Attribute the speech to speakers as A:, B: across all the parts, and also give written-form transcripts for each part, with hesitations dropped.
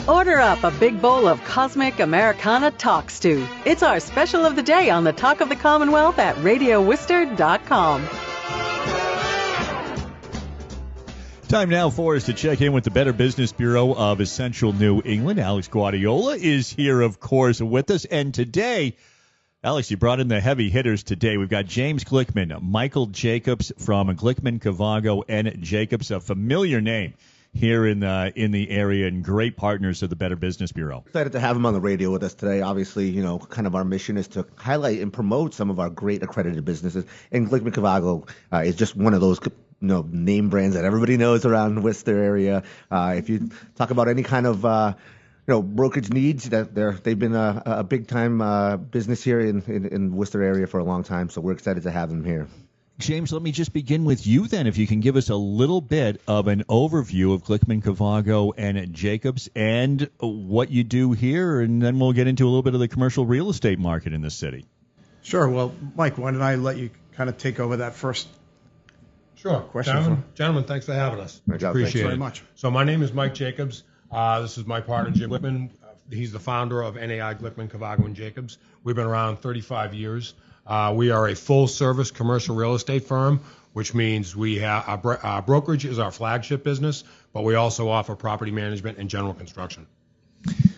A: Order up a big bowl of Cosmic Americana Talk Stew. It's our special of the day on the Talk of the Commonwealth at RadioWorcester.com.
B: Time now for us to check in with the Better Business Bureau of Essential New England. Alex Guardiola is here, of course, with us. And today, Alex, you brought in the heavy hitters today. We've got James Glickman, Michael Jacobs from Glickman Kovago and Jacobs, a familiar name here in the area and great partners of the Better Business Bureau.
C: Excited to have him on the radio with us today. Obviously, kind of our mission is to highlight and promote some of our great accredited businesses. And Glickman Kovago is just one of those name brands that everybody knows around the Worcester area. If you talk about any kind of brokerage needs, they've been a big time business here in Worcester area for a long time. So we're excited to have them here.
B: James, let me just begin with you then. If you can give us a little bit of an overview of Glickman Kovago and Jacobs and what you do here, and then we'll get into a little bit of the commercial real estate market in the city.
D: Sure. Well, Mike, why don't I let you kind of take over that first question?
E: Gentlemen, thanks for having us.
D: Appreciate it very much.
E: So my name is Mike Jacobs. This is my partner, Jim Glickman. He's the founder of NAI Glickman Kovago Jacobs. We've been around 35 years. We are a full-service commercial real estate firm, which means we have our brokerage is our flagship business, but we also offer property management and general construction.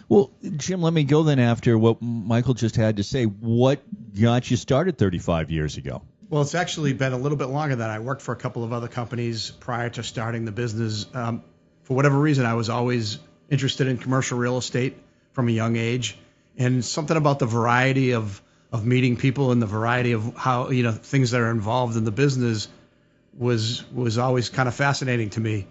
B: Well, Jim, let me go then after what Michael just had to say. What got you started 35 years ago?
D: Well, it's actually been a little bit longer than I worked for a couple of other companies prior to starting the business. For whatever reason, I was always interested in commercial real estate from a young age, and something about the variety of meeting people and the variety of how things that are involved in the business was always kind of fascinating to me.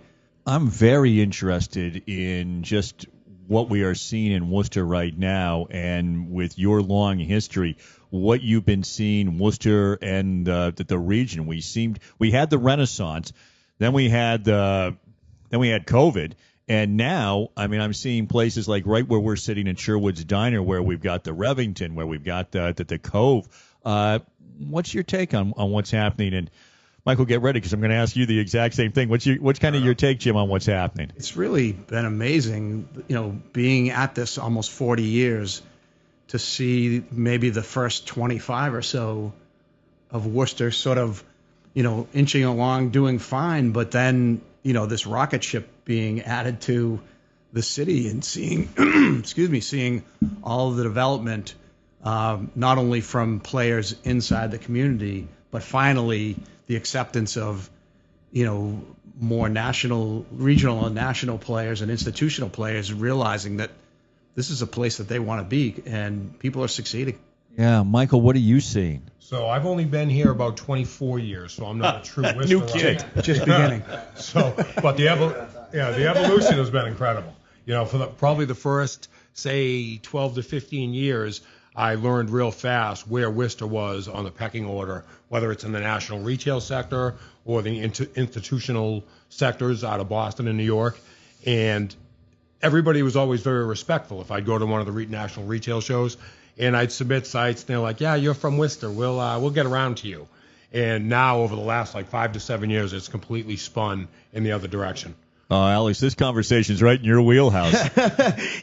B: I'm very interested in just what we are seeing in Worcester right now, and with your long history, what you've been seeing Worcester and the region. We had the Renaissance, then we had COVID. And now, I'm seeing places like right where we're sitting in Sherwood's Diner, where we've got the Revington, where we've got the Cove. What's your take on what's happening? And Michael, get ready because I'm going to ask you the exact same thing. What's kind of your take, Jim, on what's happening?
D: It's really been amazing, being at this almost 40 years to see maybe the first 25 or so of Worcester sort of, inching along, doing fine, but then this rocket ship being added to the city and seeing, seeing all of the development, not only from players inside the community, but finally the acceptance of, more national, regional and national players and institutional players realizing that this is a place that they want to be, and people are succeeding.
B: Yeah, Michael, what are you seeing?
E: So I've only been here about 24 years, so I'm not a true Worcester.
B: New kid,
D: just beginning.
E: But the evolution has been incredible. For probably the first, say, 12 to 15 years, I learned real fast where Worcester was on the pecking order, whether it's in the national retail sector or the institutional sectors out of Boston and New York, and everybody was always very respectful. If I'd go to one of the national retail shows, and I'd submit sites, and they're like, "Yeah, you're from Worcester. We'll get around to you." And now, over the last 5 to 7 years, it's completely spun in the other direction.
B: Alex, this conversation's right in your wheelhouse.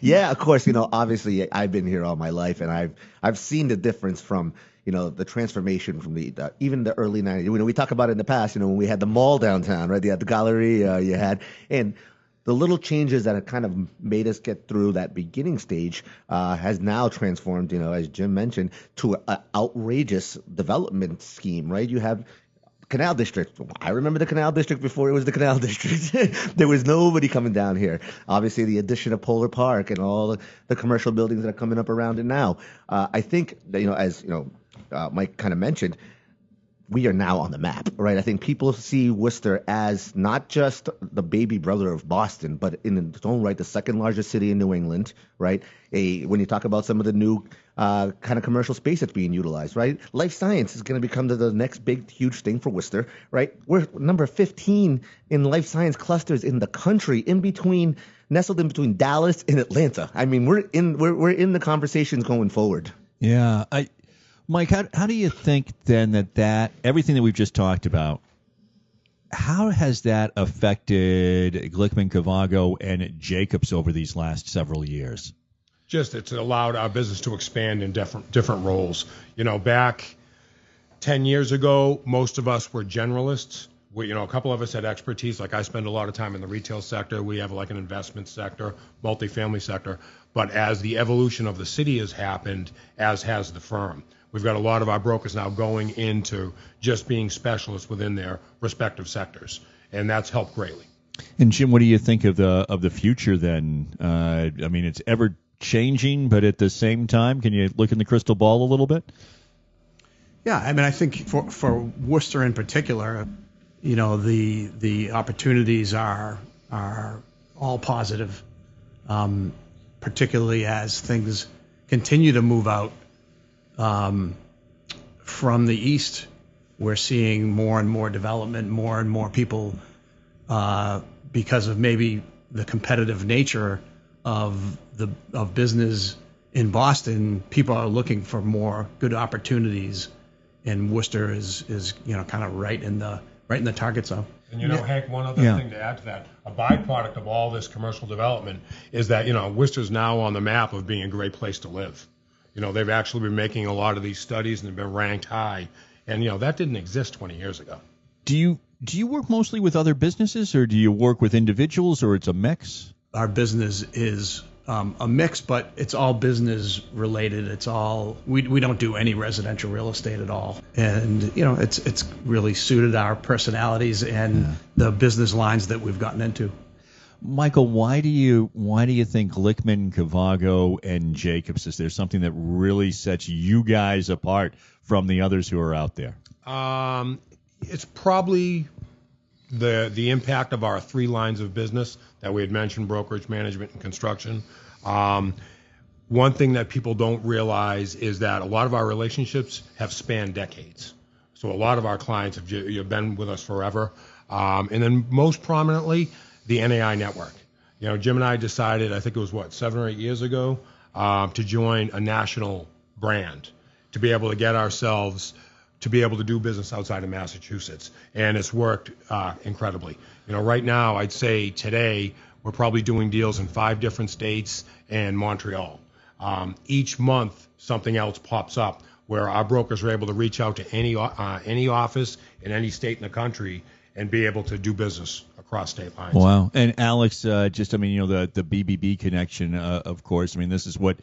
C: Yeah, of course. Obviously, I've been here all my life, and I've seen the difference from the transformation from even the early 90s. We talk about it in the past. When we had the mall downtown, right? You had the gallery, you had and. The little changes that have kind of made us get through that beginning stage has now transformed, as Jim mentioned, to an outrageous development scheme, right? You have Canal District. I remember the Canal District before it was the Canal District. There was nobody coming down here. Obviously, the addition of Polar Park and all the commercial buildings that are coming up around it now. I think, as Mike kind of mentioned, we are now on the map, right? I think people see Worcester as not just the baby brother of Boston, but in its own right, the second largest city in New England, right? When you talk about some of the new kind of commercial space that's being utilized, right? Life science is going to become the next big, huge thing for Worcester, right? We're number 15 in life science clusters in the country, nestled in between Dallas and Atlanta. We're in the conversations going forward.
B: Yeah, Mike, how do you think then that everything that we've just talked about, How has that affected Glickman Kovago and Jacobs over these last several years?
E: Just it's allowed our business to expand in different roles. Back 10 years ago, most of us were generalists. A couple of us had expertise. Like I spend a lot of time in the retail sector. We have like an investment sector, multifamily sector. But as the evolution of the city has happened, as has the firm, we've got a lot of our brokers now going into just being specialists within their respective sectors, and that's helped greatly.
B: And Jim, what do you think of the future then? It's ever changing, but at the same time, can you look in the crystal ball a little bit?
D: Yeah, I think for Worcester in particular, the opportunities are all positive, particularly as things continue to move out from the east. We're seeing more and more development, more and more people, because of maybe the competitive nature of business in Boston. People are looking for more good opportunities, and Worcester is kind of right in the target zone.
E: And Hank, one other thing to add to that, a byproduct of all this commercial development is that, Worcester's now on the map of being a great place to live. They've actually been making a lot of these studies and they've been ranked high. And, that didn't exist 20 years ago.
B: Do you work mostly with other businesses, or do you work with individuals, or it's a mix?
D: Our business is a mix, but it's all business related. It's all, we don't do any residential real estate at all. And, it's really suited our personalities and the business lines that we've gotten into.
B: Michael, why do you think Glickman, Kovago, and Jacobs, is there something that really sets you guys apart from the others who are out there?
E: It's probably the impact of our three lines of business that we had mentioned: brokerage, management, and construction. One thing that people don't realize is that a lot of our relationships have spanned decades. So a lot of our clients have been with us forever. And then most prominently, the NAI network. Jim and I decided, I think it was 7 or 8 years ago, to join a national brand, to be able to get ourselves to be able to do business outside of Massachusetts. And it's worked incredibly. Right now, I'd say today, we're probably doing deals in 5 different states and Montreal. Each month, something else pops up where our brokers are able to reach out to any office in any state in the country and be able to do business across state lines.
B: Wow. And Alex, the BBB connection, of course. This is what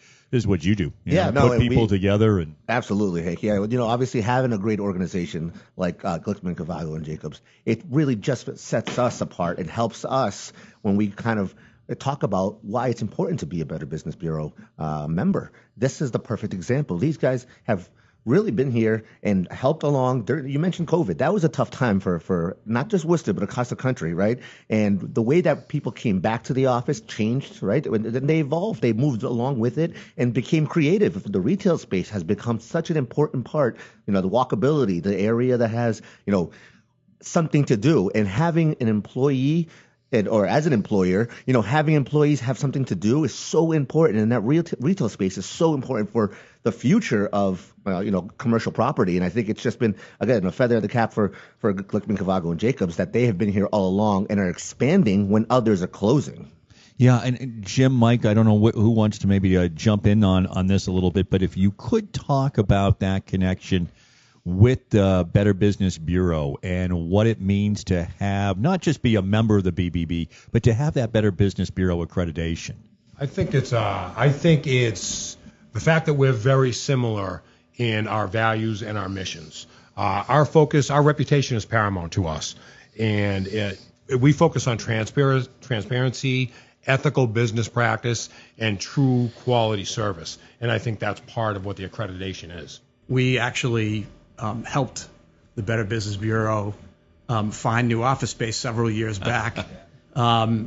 B: you do. Put people together. And
C: absolutely, Hank. Yeah, obviously having a great organization like Glickman, Kovago, and Jacobs, it really just sets us apart. It helps us when we kind of talk about why it's important to be a Better Business Bureau member. This is the perfect example. These guys have really been here and helped along. You mentioned COVID. That was a tough time for not just Worcester, but across the country, right? And the way that people came back to the office changed, right? And then they evolved. They moved along with it and became creative. The retail space has become such an important part, the walkability, the area that has, something to do. And having an employee or as an employer, having employees have something to do is so important. And that retail space is so important for the future of, commercial property. And I think it's just been, again, a feather in the cap for Glickman, Kovago, and Jacobs that they have been here all along and are expanding when others are closing.
B: Yeah, and Jim, Mike, I don't know who wants to maybe jump in on this a little bit, but if you could talk about that connection with the Better Business Bureau and what it means to have not just be a member of the BBB, but to have that Better Business Bureau accreditation.
E: I think it's the fact that we're very similar in our values and our missions. Our focus, our reputation is paramount to us, and we focus on transparency, ethical business practice, and true quality service. And I think that's part of what the accreditation is.
D: We actually helped the Better Business Bureau find new office space several years back,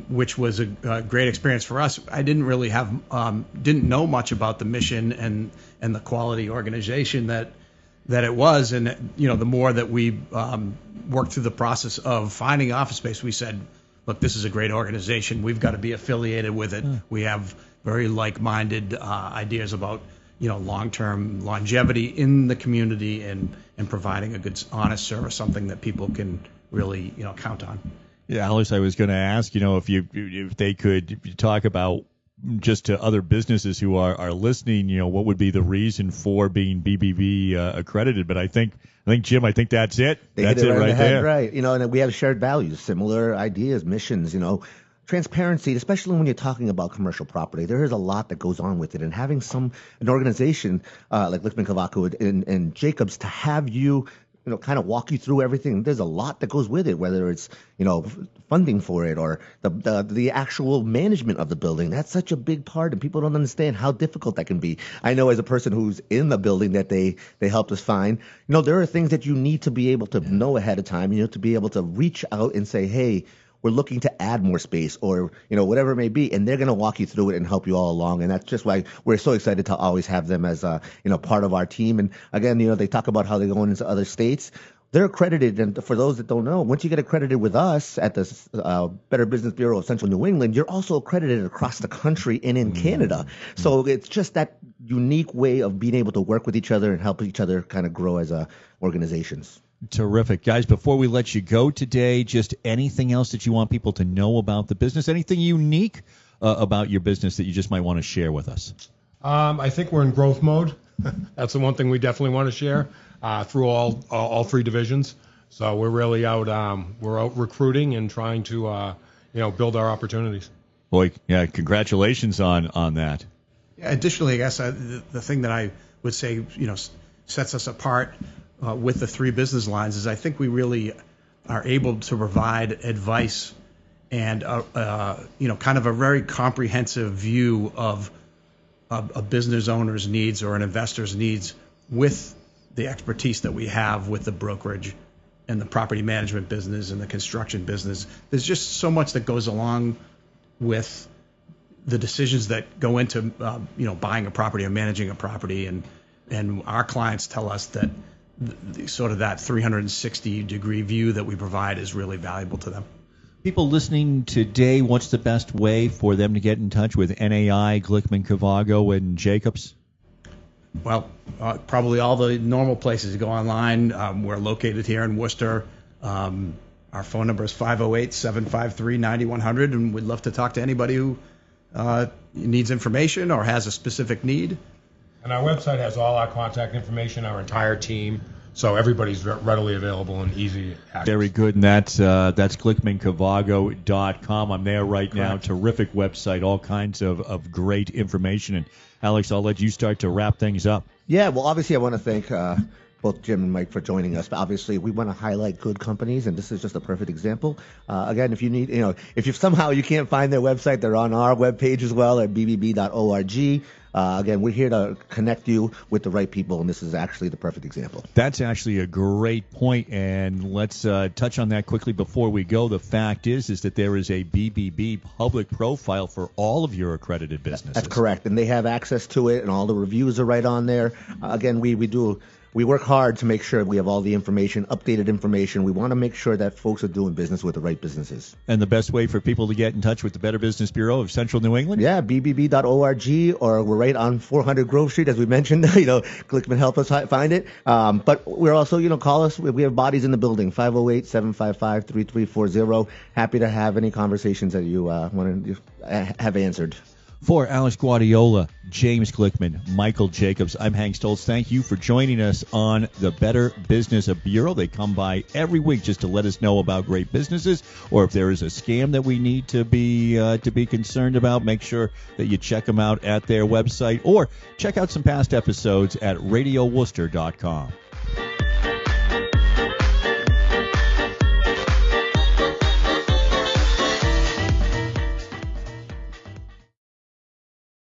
D: which was a great experience for us. I didn't really didn't know much about the mission and the quality organization that it was. And, the more that we worked through the process of finding office space, we said, look, this is a great organization. We've got to be affiliated with it. We have very like-minded ideas about long-term longevity in the community and providing a good, honest service, something that people can really count on.
B: Yeah, Alex, I was going to ask, if they could talk about just to other businesses who are listening, what would be the reason for being BBB accredited? But I think Jim, I think that's it. That's
C: it
B: right
C: the head,
B: there.
C: Right. And we have shared values, similar ideas, missions, transparency, especially when you're talking about commercial property. There is a lot that goes on with it, and having an organization like Glickman Kovago and Jacobs to have you kind of walk you through everything. There's a lot that goes with it, whether it's, funding for it or the actual management of the building. That's such a big part, and people don't understand how difficult that can be. I know as a person who's in the building that they helped us find, there are things that you need to be able to know ahead of time, to be able to reach out and say, hey, we're looking to add more space or, whatever it may be. And they're going to walk you through it and help you all along. And that's just why we're so excited to always have them as, part of our team. And again, they talk about how they're going into other states. They're accredited. And for those that don't know, once you get accredited with us at the Better Business Bureau of Central New England, you're also accredited across the country and in Canada. So it's just that unique way of being able to work with each other and help each other kind of grow as organizations.
B: Terrific. Guys, before we let you go today, just anything else that you want people to know about the business, anything unique about your business that you just might want to share with us?
E: I think we're in growth mode. That's the one thing we definitely want to share through all three divisions. So we're really out recruiting and trying to build our opportunities.
B: Boy, yeah, congratulations on that.
D: Yeah, additionally, I guess the thing that I would say sets us apart with the three business lines is I think we really are able to provide advice and kind of a very comprehensive view of a business owner's needs or an investor's needs with the expertise that we have with the brokerage and the property management business and the construction business. There's just so much that goes along with the decisions that go into buying a property or managing a property, and our clients tell us that sort of that 360-degree view that we provide is really valuable to them.
B: People listening today, what's the best way for them to get in touch with NAI, Glickman Kovago, and Jacobs?
D: Well, probably all the normal places. Go online. We're located here in Worcester. Our phone number is 508-753-9100, and we'd love to talk to anybody who needs information or has a specific need.
E: And our website has all our contact information, our entire team, so everybody's readily available and easy access.
B: Very good, and that's GlickmanKovago.com. I'm there right now.
D: Correct.
B: Terrific website, all kinds of great information. And Alex, I'll let you start to wrap things up.
C: Yeah, well, obviously I want to thank both Jim and Mike for joining us. But obviously we want to highlight good companies, and this is just a perfect example. Again, if you need, if you somehow you can't find their website, they're on our webpage as well at bbb.org. Again, we're here to connect you with the right people, and this is actually the perfect example.
B: That's actually a great point, and let's touch on that quickly before we go. The fact is that there is a BBB public profile for all of your accredited businesses.
C: That's correct, and they have access to it, and all the reviews are right on there. Again, we work hard to make sure we have all the information, updated information. We want to make sure that folks are doing business with the right businesses.
B: And the best way for people to get in touch with the Better Business Bureau of Central New England?
C: Yeah, bbb.org, or we're right on 400 Grove Street, as we mentioned. Glickman helped us find it. But we're also, call us. We have bodies in the building, 508-755-3340. Happy to have any conversations that you want to have answered.
B: For Alex Guardiola, James Glickman, Michael Jacobs, I'm Hank Stoltz. Thank you for joining us on the Better Business Bureau. They come by every week just to let us know about great businesses, or if there is a scam that we need to be concerned about, make sure that you check them out at their website, or check out some past episodes at radioworcester.com.